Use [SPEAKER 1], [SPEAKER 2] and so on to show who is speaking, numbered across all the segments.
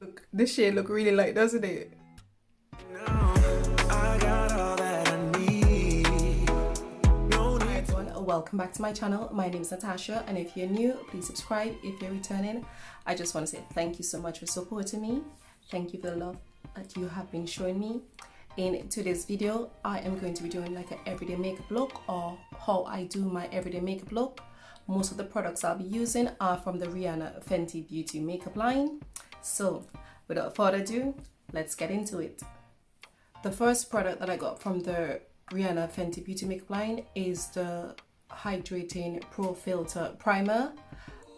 [SPEAKER 1] Look, this shade look really light, doesn't it? Hi everyone, welcome back to my channel. My name is Natasha, and if you're new, please subscribe. If you're returning, I just want to say thank you so much for supporting me. Thank you for the love that you have been showing me. In today's video, I am going to be doing like an everyday makeup look, or how I do my everyday makeup look. Most of the products I'll be using are from the Rihanna Fenty beauty makeup line. So without further ado, let's get into it. The first product that I got from the Rihanna Fenty beauty makeup line is the Hydrating Primer,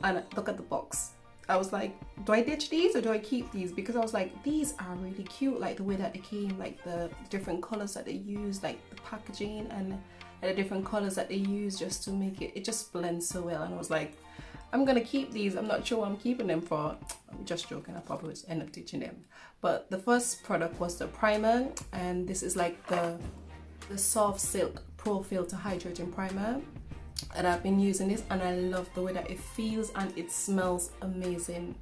[SPEAKER 1] and look at the box. I was like, do I ditch these or do I keep these? Because I was like, these are really cute, like the way that they came, like the different colors that they use, like the packaging and the different colors that they use just to make it just blends so well. And I was like, I'm gonna keep these. I'm not sure what I'm keeping them for. I'm just joking, I probably would end up ditching them. But the first product was the primer, and this is like the Soft Silk Pro Filter Hydrating Primer, and I've been using this and I love the way that it feels and it smells amazing.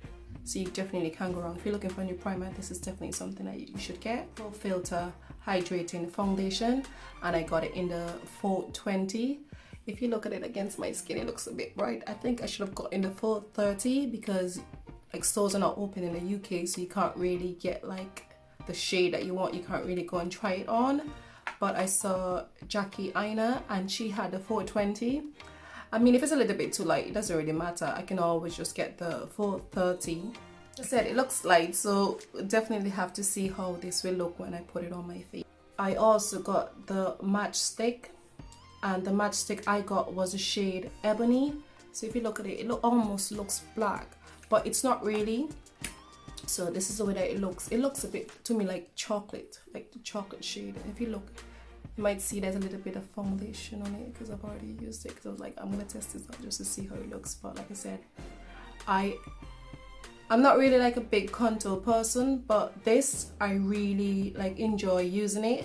[SPEAKER 1] So you definitely can't go wrong. If you're looking for a new primer, this is definitely something that you should get. Pro Filter Hydrating Foundation, and I got it in the 420. If you look at it against my skin, it looks a bit bright. I think I should have got in the 430 because like stores are not open in the UK, so you can't really get like the shade that you want. You can't really go and try it on. But I saw Jackie Aina and she had the 420. I mean, if it's a little bit too light, it doesn't really matter. I can always just get the 430. I said it looks light, so definitely have to see how this will look when I put it on my face. I also got the matchstick, and the matchstick I got was the shade Ebony. So if you look at it, it almost looks black, but it's not really. So this is the way that it looks. It looks a bit to me like chocolate, like the chocolate shade. And if you look, you might see there's a little bit of foundation on it because I've already used it. Because I was like, I'm gonna test this out just to see how it looks. But like I said, I'm not really like a big contour person, but this I really like enjoy using it.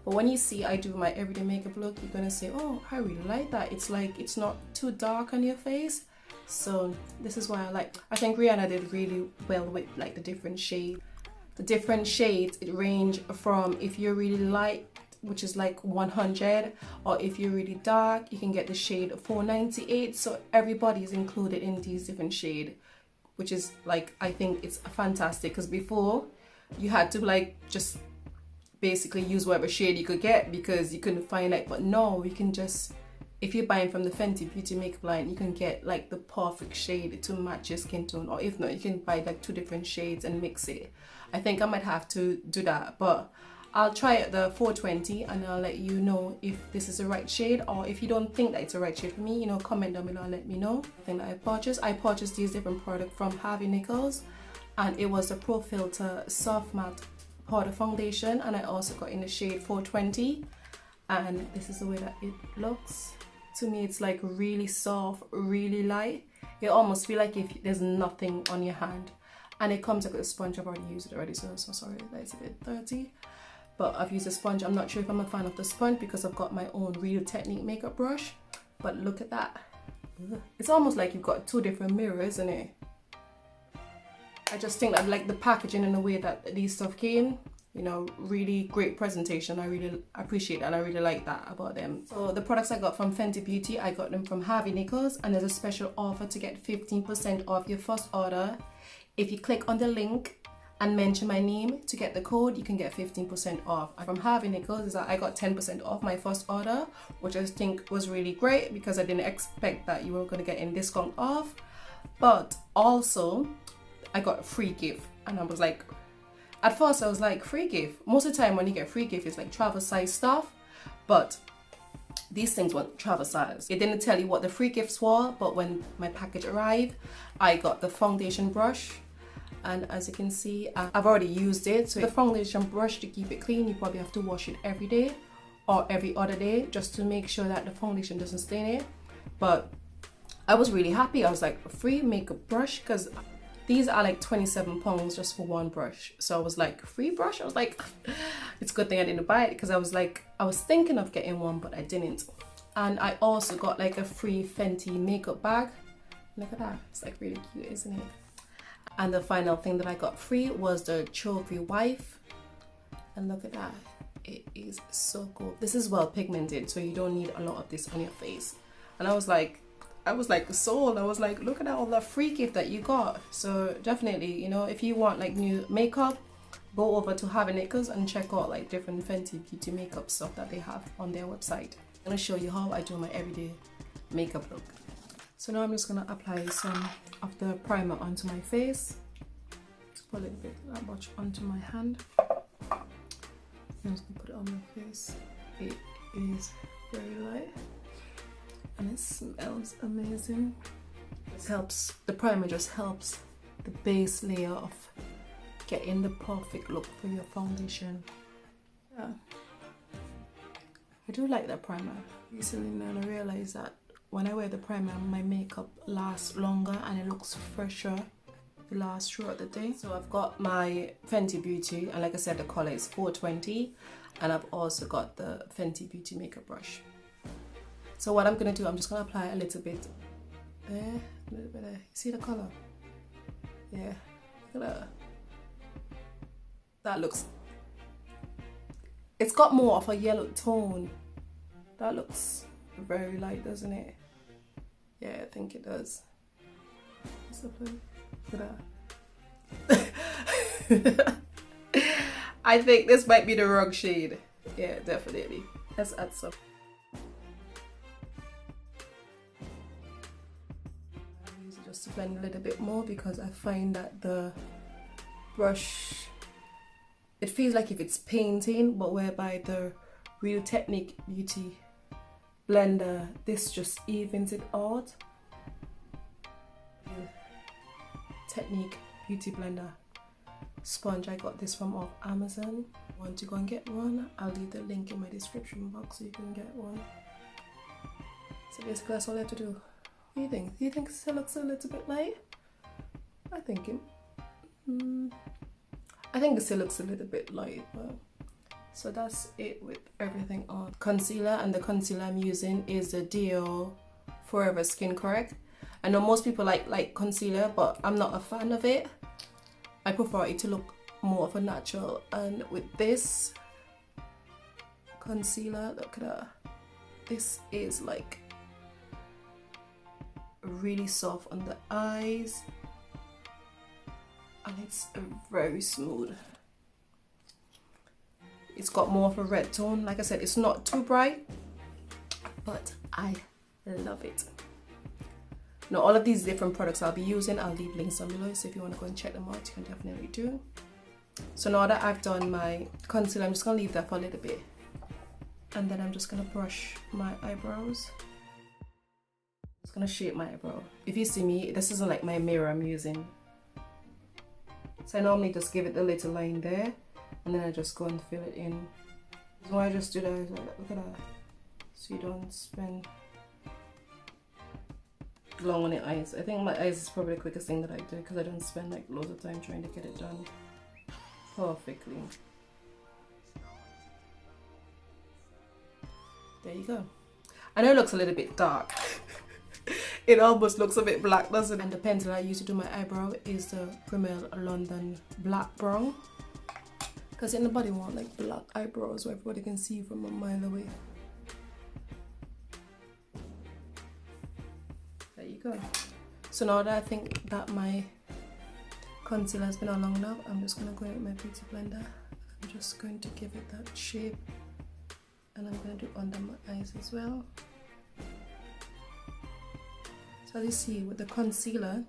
[SPEAKER 1] But when you see I do my everyday makeup look, you're gonna say, oh, I really like that. It's like it's not too dark on your face. So this is why I think Rihanna did really well with like the different shades. The different shades, it range from if you're really light, which is like 100, or if you're really dark, you can get the shade 498. So everybody is included in these different shades, which is like, I think it's fantastic, because before you had to like just basically use whatever shade you could get because you couldn't find it. But no, you can just, if you're buying from the Fenty beauty makeup line, you can get like the perfect shade to match your skin tone, or if not, you can buy like 2 different shades and mix it. I think I might have to do that, but I'll try it the 420 and I'll let you know if this is the right shade, or if you don't think that it's the right shade for me, you know, comment down below and let me know. I think that I purchased these different products from Harvey Nichols, and it was the Pro Filter Soft Matte Powder Foundation, and I also got in the shade 420, and this is the way that it looks. To me, it's like really soft, really light. You almost feel like if there's nothing on your hand. And it comes like with a sponge. I've already used it already, so sorry that it's a bit dirty. But I've used a sponge. I'm not sure if I'm a fan of the sponge because I've got my own Real Technique makeup brush. But look at that. It's almost like you've got 2 different mirrors, isn't it? I just think that like the packaging and the way that these stuff came, you know, really great presentation. I really appreciate that, and I really like that about them. So the products I got from Fenty Beauty, I got them from Harvey Nichols, and there's a special offer to get 15% off your first order. If you click on the link and mention my name to get the code, you can get 15% off. From Harvey Nichols, I got 10% off my first order, which I think was really great because I didn't expect that you were going to get any discount off. But also, I got a free gift, and I was like, at first I was like, free gift? Most of the time when you get free gift, it's like travel size stuff, but these things weren't travel size. It didn't tell you what the free gifts were, but when my package arrived, I got the foundation brush, and as you can see, I've already used it. So the foundation brush, to keep it clean, you probably have to wash it every day or every other day just to make sure that the foundation doesn't stain it. But I was really happy. I was like, a free makeup brush, because these are like £27 just for one brush. So I was like, free brush? I was like, it's a good thing I didn't buy it, because I was like, I was thinking of getting one, but I didn't. And I also got like a free Fenty makeup bag. Look at that. It's like really cute, isn't it? And the final thing that I got free was the trophy wife. And look at that, it is so cool. This is well pigmented, so you don't need a lot of this on your face. And I was like sold. I was like, look at all the free gift that you got. So definitely, you know, if you want like new makeup, go over to Having Acres and check out like different Fenty beauty makeup stuff that they have on their website. I'm gonna show you how I do my everyday makeup look. So now I'm just gonna apply some of the primer onto my face. Just put a little bit that much onto my hand. I'm just gonna put it on my face. It is very light and it smells amazing. This helps, the primer just helps the base layer of getting the perfect look for your foundation. Yeah, I do like that primer. Recently I realized that when I wear the primer, my makeup lasts longer and it looks fresher. It lasts throughout the day. So I've got my Fenty Beauty, and like I said, the color is 420, and I've also got the Fenty Beauty makeup brush. So what I'm gonna do, I'm just gonna apply a little bit there, a little bit there. See the color? Yeah, look at that. That looks, it's got more of a yellow tone. That looks very light, doesn't it? Yeah, I think it does. Look at that. I think this might be the wrong shade. Yeah, definitely. Let's add some. I use it just to blend a little bit more because I find that the brush, it feels like if it's painting, but whereby the Real Technique Beauty blender, this just evens it out. Technique Beauty Blender sponge, I got this from off Amazon. Want to go and get one? I'll leave the link in my description box so you can get one. So basically that's all I have to do. What do you think? Do you think it looks a little bit light? I think it, I think it still looks a little bit light, but so that's it with everything on. Concealer, and the concealer I'm using is the Dio Forever Skin Correct. I know most people like concealer, but I'm not a fan of it. I prefer it to look more of a natural, and with this concealer, look at that. This is like really soft on the eyes and it's very smooth. It's got more of a red tone. Like I said, it's not too bright, but I love it. Now all of these different products I'll be using, I'll leave links down below, so if you want to go and check them out, you can definitely do. So now that I've done my concealer, I'm just going to leave that for a little bit, and then I'm just going to brush my eyebrows. I'm just going to shape my eyebrow. If you see me, this isn't like my mirror I'm using. So I normally just give it a little line there, and then I just go and fill it in. So why I just do that is like, look at that, so you don't spend long on your eyes. I think my eyes is probably the quickest thing that I do because I don't spend like loads of time trying to get it done perfectly. There you go. I know it looks a little bit dark. It almost looks a bit black, doesn't it? And the pencil I use to do my eyebrow is the Rimmel London Black Brown, because anybody want like black eyebrows where everybody can see from a mile away. There you go. So now that I think that my concealer has been on long enough, I'm just going to go in with my beauty blender. I'm just going to give it that shape, and I'm going to do under my eyes as well. So you see, with the concealer,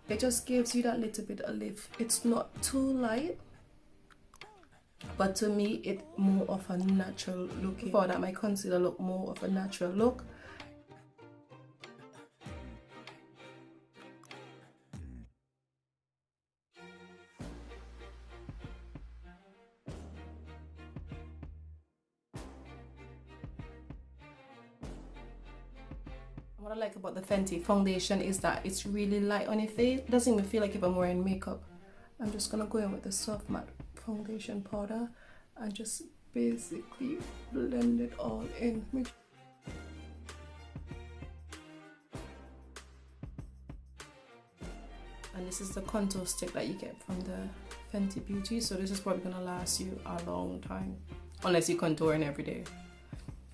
[SPEAKER 1] it just gives you that little bit of lift. It's not too light, but to me it's more of a natural look. Before that, my concealer looked more of a natural look. What I like about the Fenty foundation is that it's really light on your face. It doesn't even feel like if I'm wearing makeup. I'm just gonna go in with the soft matte foundation powder and just basically blend it all in. And this is the contour stick that you get from the Fenty Beauty, so this is probably gonna last you a long time, unless you contouring every day.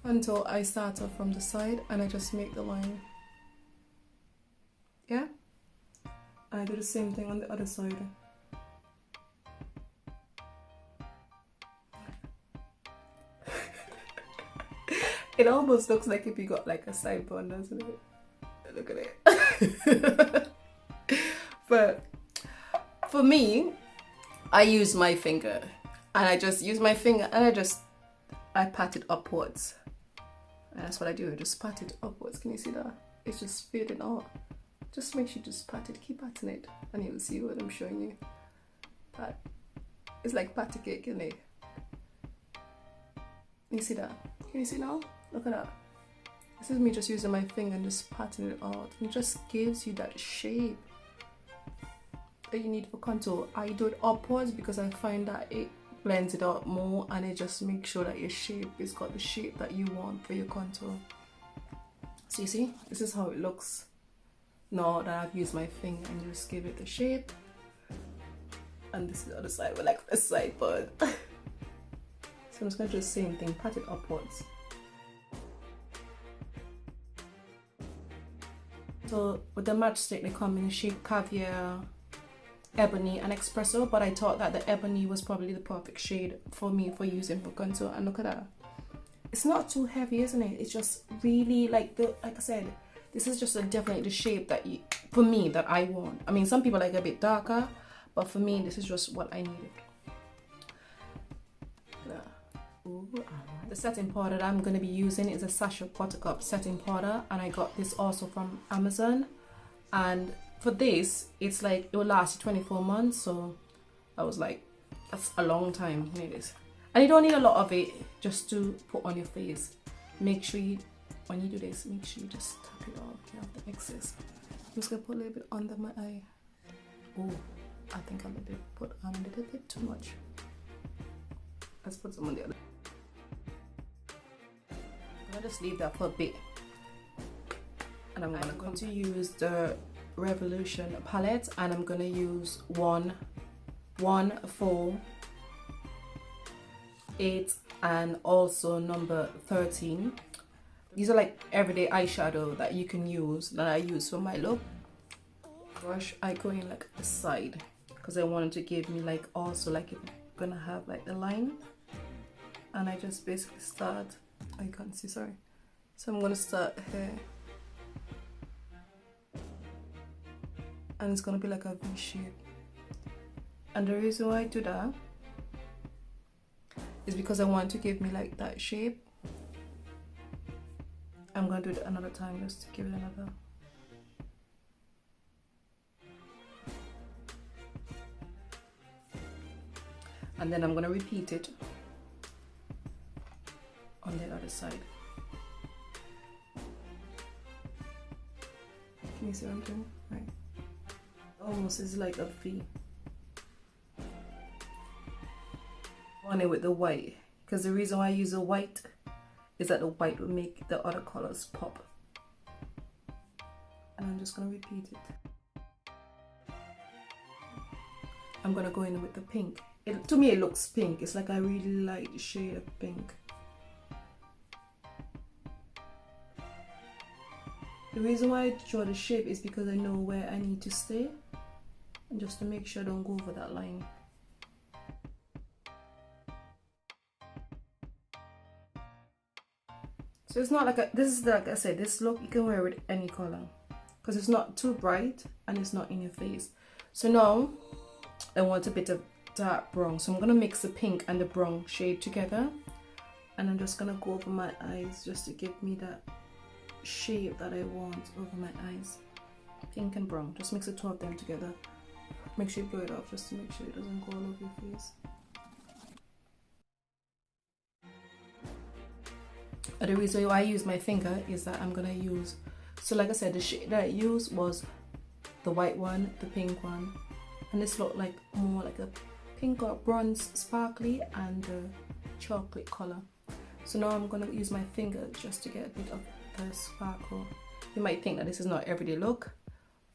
[SPEAKER 1] Until I start off from the side and I just make the line. Yeah? And I do the same thing on the other side. It almost looks like if you got like a side bun, doesn't it? Look at it. But for me, I use my finger, and I just use my finger and I pat it upwards. And that's what I do, I just pat it upwards. Can you see that? It's just fading out. Just make sure you just pat it, keep patting it, and you'll see what I'm showing you. Pat. It's like patty cake, isn't it? You see that? Can you see now? Look at that. This is me just using my finger and just patting it out. And it just gives you that shape that you need for contour. I do it upwards because I find that it blends it out more, and it just makes sure that your shape is got the shape that you want for your contour. So you see, this is how it looks now that I've used my finger and just give it the shape. And this is the other side, but like the side bud. So I'm just going to do the same thing, pat it upwards. So with the matchstick, they come in the shade Caviar, Ebony and Espresso, but I thought that the Ebony was probably the perfect shade for me for using for contour. And look at that. It's not too heavy, isn't it? It's just really like I said, this is just definitely the shape that for me, that I want. I mean, some people like a bit darker, but for me, this is just what I needed. The setting powder that I'm going to be using is a Sacha Buttercup setting powder, and I got this also from Amazon. And for this, it's like it will last you 24 months, so I was like, that's a long time. You need this, and you don't need a lot of it just to put on your face. Make sure you, when you do this, make sure you just tap it off, get off the excess. I'm just gonna put a little bit under my eye. Oh, I think I put on a little bit too much. Let's put some on the other. I'm gonna just leave that for a bit, and I'm going to use the Revolution palette, and I'm gonna use 1, 4, 8, and also number 13. These are like everyday eyeshadow that you can use, that I use for my look. Brush, I go in like the side because I wanted to give me like also like it's gonna have like the line, and I just basically start. I can't see, sorry. So I'm gonna start here, and it's gonna be like a V shape. And the reason why I do that is because I want to give me like that shape. I'm gonna do it another time just to give it another. And then I'm gonna repeat it on the other side. Can you see what I'm doing? Right. Almost is like a V. On it with the white, because the reason why I use the white is that the white will make the other colors pop. And I'm just gonna repeat it. I'm gonna go in with the pink. To me it looks pink. It's like I really like the shade of pink. The reason why I draw the shape is because I know where I need to stay, and just to make sure I don't go over that line. So it's not like this is like I said, this look you can wear with any color because it's not too bright and it's not in your face. So now I want a bit of dark brown, so I'm gonna mix the pink and the brown shade together, and I'm just gonna go over my eyes just to give me that shape that I want over my eyes. Pink and brown, just mix the two of them together. Make sure you blow it off just to make sure it doesn't go all over your face. The reason why I use my finger is that I'm gonna use, so like I said, the shade that I used was the white one, the pink one, and this looked like more like a pink or bronze sparkly and the chocolate color. So now I'm gonna use my finger just to get a bit of the sparkle. You might think that this is not everyday look,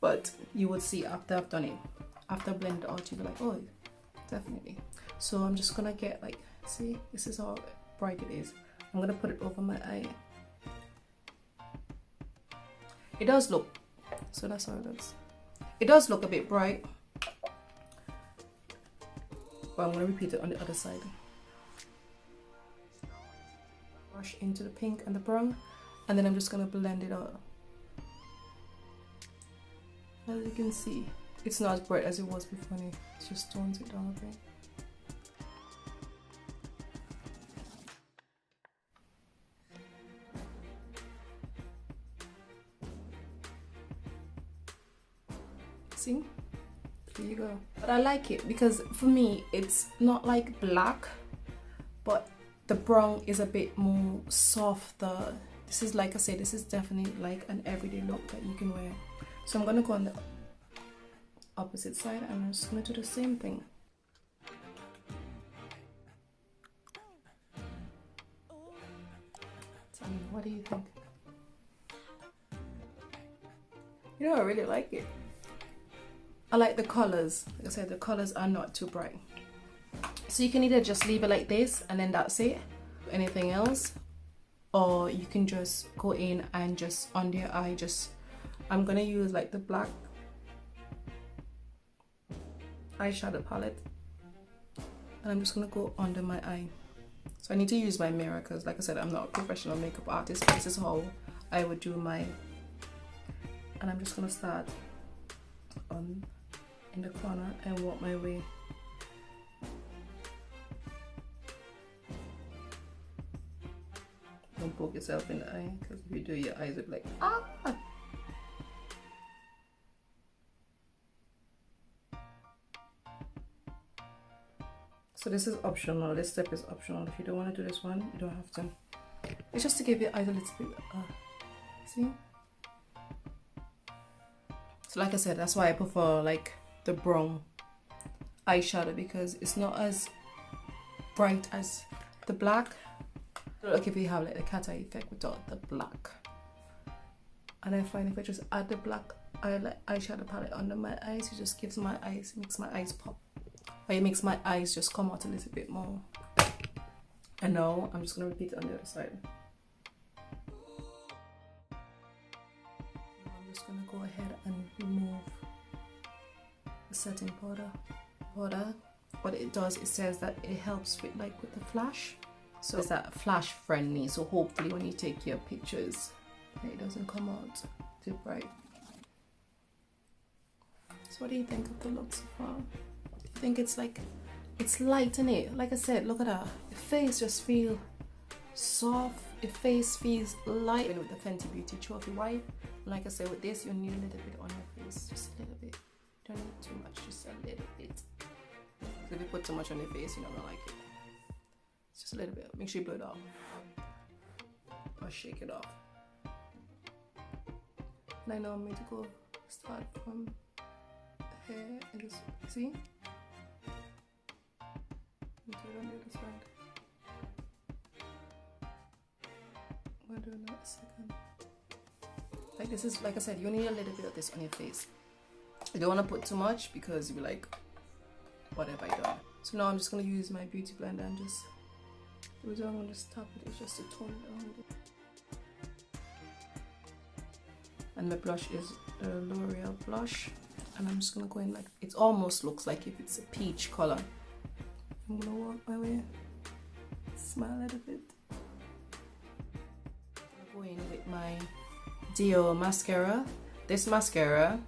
[SPEAKER 1] but you would see after I've done it, after I blend it out, you'll be like, oh, definitely. So I'm just gonna get like, see, this is how bright it is. I'm gonna put it over my eye. It does look, so that's how it looks. It does look a bit bright, but I'm gonna repeat it on the other side. Brush into the pink and the brown, and then I'm just gonna blend it out. As you can see, it's not as bright as it was before, it just tones it down a bit. See? There you go. But I like it because for me, it's not like black, but the brown is a bit more softer. This is, like I said, this is definitely like an everyday look that you can wear. So I'm gonna go on the opposite side and I'm just gonna do the same thing. Tell me, what do you think? You know, I really like it. I like the colors. Like I said, the colors are not too bright. So you can either just leave it like this and then that's it, anything else, or you can just go in and just under your eye, just, I'm gonna use like the black eyeshadow palette and I'm just gonna go under my eye. So I need to use my mirror because, like I said, I'm not a professional makeup artist. This is how I would do mine. And I'm just gonna start on in the corner and work my way. Don't poke yourself in the eye, because if you do, your eyes will be like, ah! So this is optional. This step is optional. If you don't want to do this one, you don't have to. It's just to give your eyes a little bit, see? So like I said, that's why I prefer like the brown eyeshadow, because it's not as bright as the black. Like if you have like the cat eye effect without the black. And I find if I just add the black eyeshadow palette under my eyes, it just gives my eyes, makes my eyes pop. Or it makes my eyes just come out a little bit more. And now I'm just gonna repeat it on the other side. I'm just gonna go ahead and remove the setting powder. What it does, it says that it helps with like with the flash. So it's that flash friendly, so hopefully when you take your pictures it doesn't come out too bright. So what do you think of the look so far? Do you think it's like, it's light in it? Like I said, look at her. The face just feels soft. The face feels light. And with the Fenty Beauty Trophy Wipe, like I said, with this you need a little bit on your face, just a little bit. You don't need too much, just a little bit. So if you put too much on your face, you're not gonna like it. Just a little bit. Make sure you blow it off. Or shake it off. And I know I'm going to go start from the hair and just see. Do it on the other side. I'm gonna do another second. Like this is, like I said, you need a little bit of this on your face. You don't want to put too much because you'll be like, what have I done? So now I'm just gonna use my beauty blender and just. The reason I'm going to just tap it is just to tone it down. And my blush is the L'Oreal blush, and I'm just going to go in like, it almost looks like if it's a peach color. I'm going to walk my way, smile a little bit. I'm going to go in with my Dio mascara. This mascara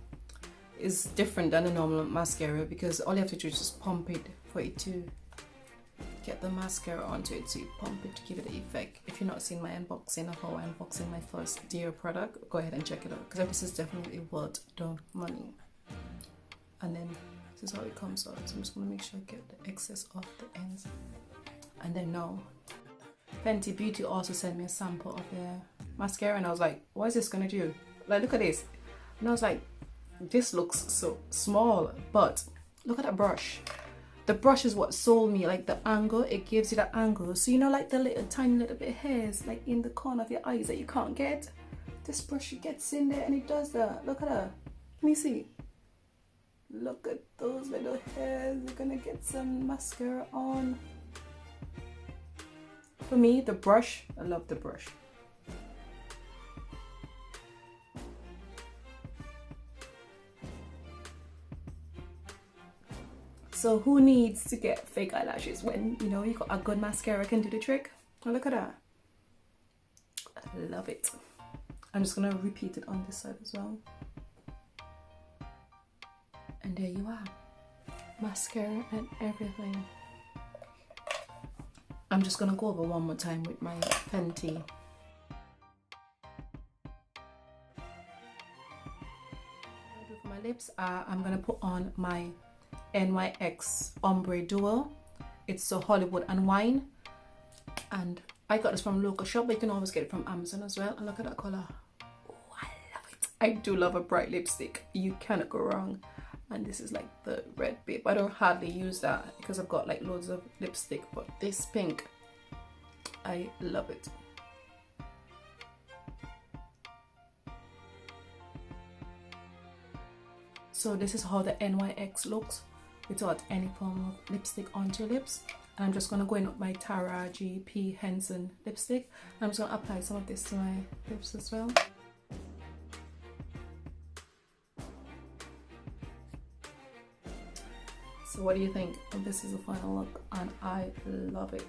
[SPEAKER 1] is different than a normal mascara because all you have to do is just pump it for it to get the mascara onto it, so you pump it to give it the effect. If you've not seen my unboxing of how I'm unboxing my first Dio product, go ahead and check it out because this is definitely worth the money. And then this is how it comes out. So I'm just going to make sure I get the excess off the ends. And then now, Fenty Beauty also sent me a sample of their mascara and I was like, what is this going to do? Like, look at this. And I was like, this looks so small, but look at that brush. The brush is what sold me, like the angle, it gives you that angle. So you know, like the little tiny little bit of hairs like in the corner of your eyes that you can't get? This brush, it gets in there and it does that. Look at her. Let me see. Look at those little hairs. We're gonna get some mascara on. For me, the brush, I love the brush. So who needs to get fake eyelashes when, you know, you got a good mascara can do the trick? Oh, look at that. I love it. I'm just gonna repeat it on this side as well. And there you are. Mascara and everything. I'm just gonna go over one more time with my Fenty. For my lips, I'm gonna put on my NYX Ombre Duo. It's so Hollywood and Wine, and I got this from local shop, but you can always get it from Amazon as well. And look at that color. Oh, I love it. I do love a bright lipstick. You cannot go wrong. And this is like the red bib. I don't hardly use that because I've got like loads of lipstick, but this pink, I love it. So this is how the NYX looks without any form of lipstick onto your lips. And I'm just gonna go in with my Taraji P. Henson lipstick. I'm just gonna apply some of this to my lips as well. So what do you think? This is the final look and I love it.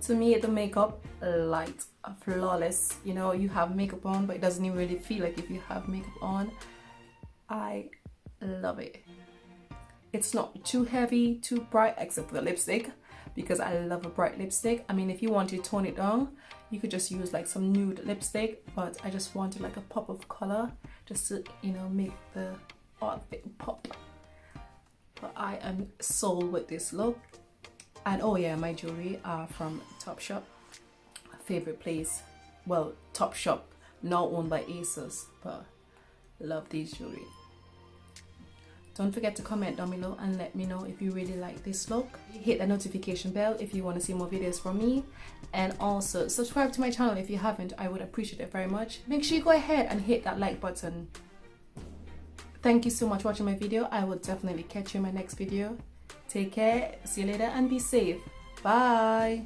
[SPEAKER 1] To me, the makeup, light, flawless. You know, you have makeup on, but it doesn't even really feel like if you have makeup on. I love it. It's not too heavy, too bright, except for the lipstick, because I love a bright lipstick. I mean, if you want to tone it down, you could just use like some nude lipstick, but I just wanted like a pop of color just to, you know, make the outfit pop. But I am sold with this look. And oh yeah, my jewelry are from Topshop, favorite place. Well, Topshop, now owned by ASOS, but love these jewelry. Don't forget to comment down below and let me know if you really like this look. Hit the notification bell if you want to see more videos from me, and also subscribe to my channel if you haven't. I would appreciate it very much. Make sure you go ahead and hit that like button. Thank you so much for watching my video. I will definitely catch you in my next video. Take care, see you later, and be safe. Bye.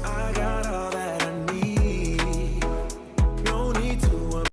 [SPEAKER 1] I got all that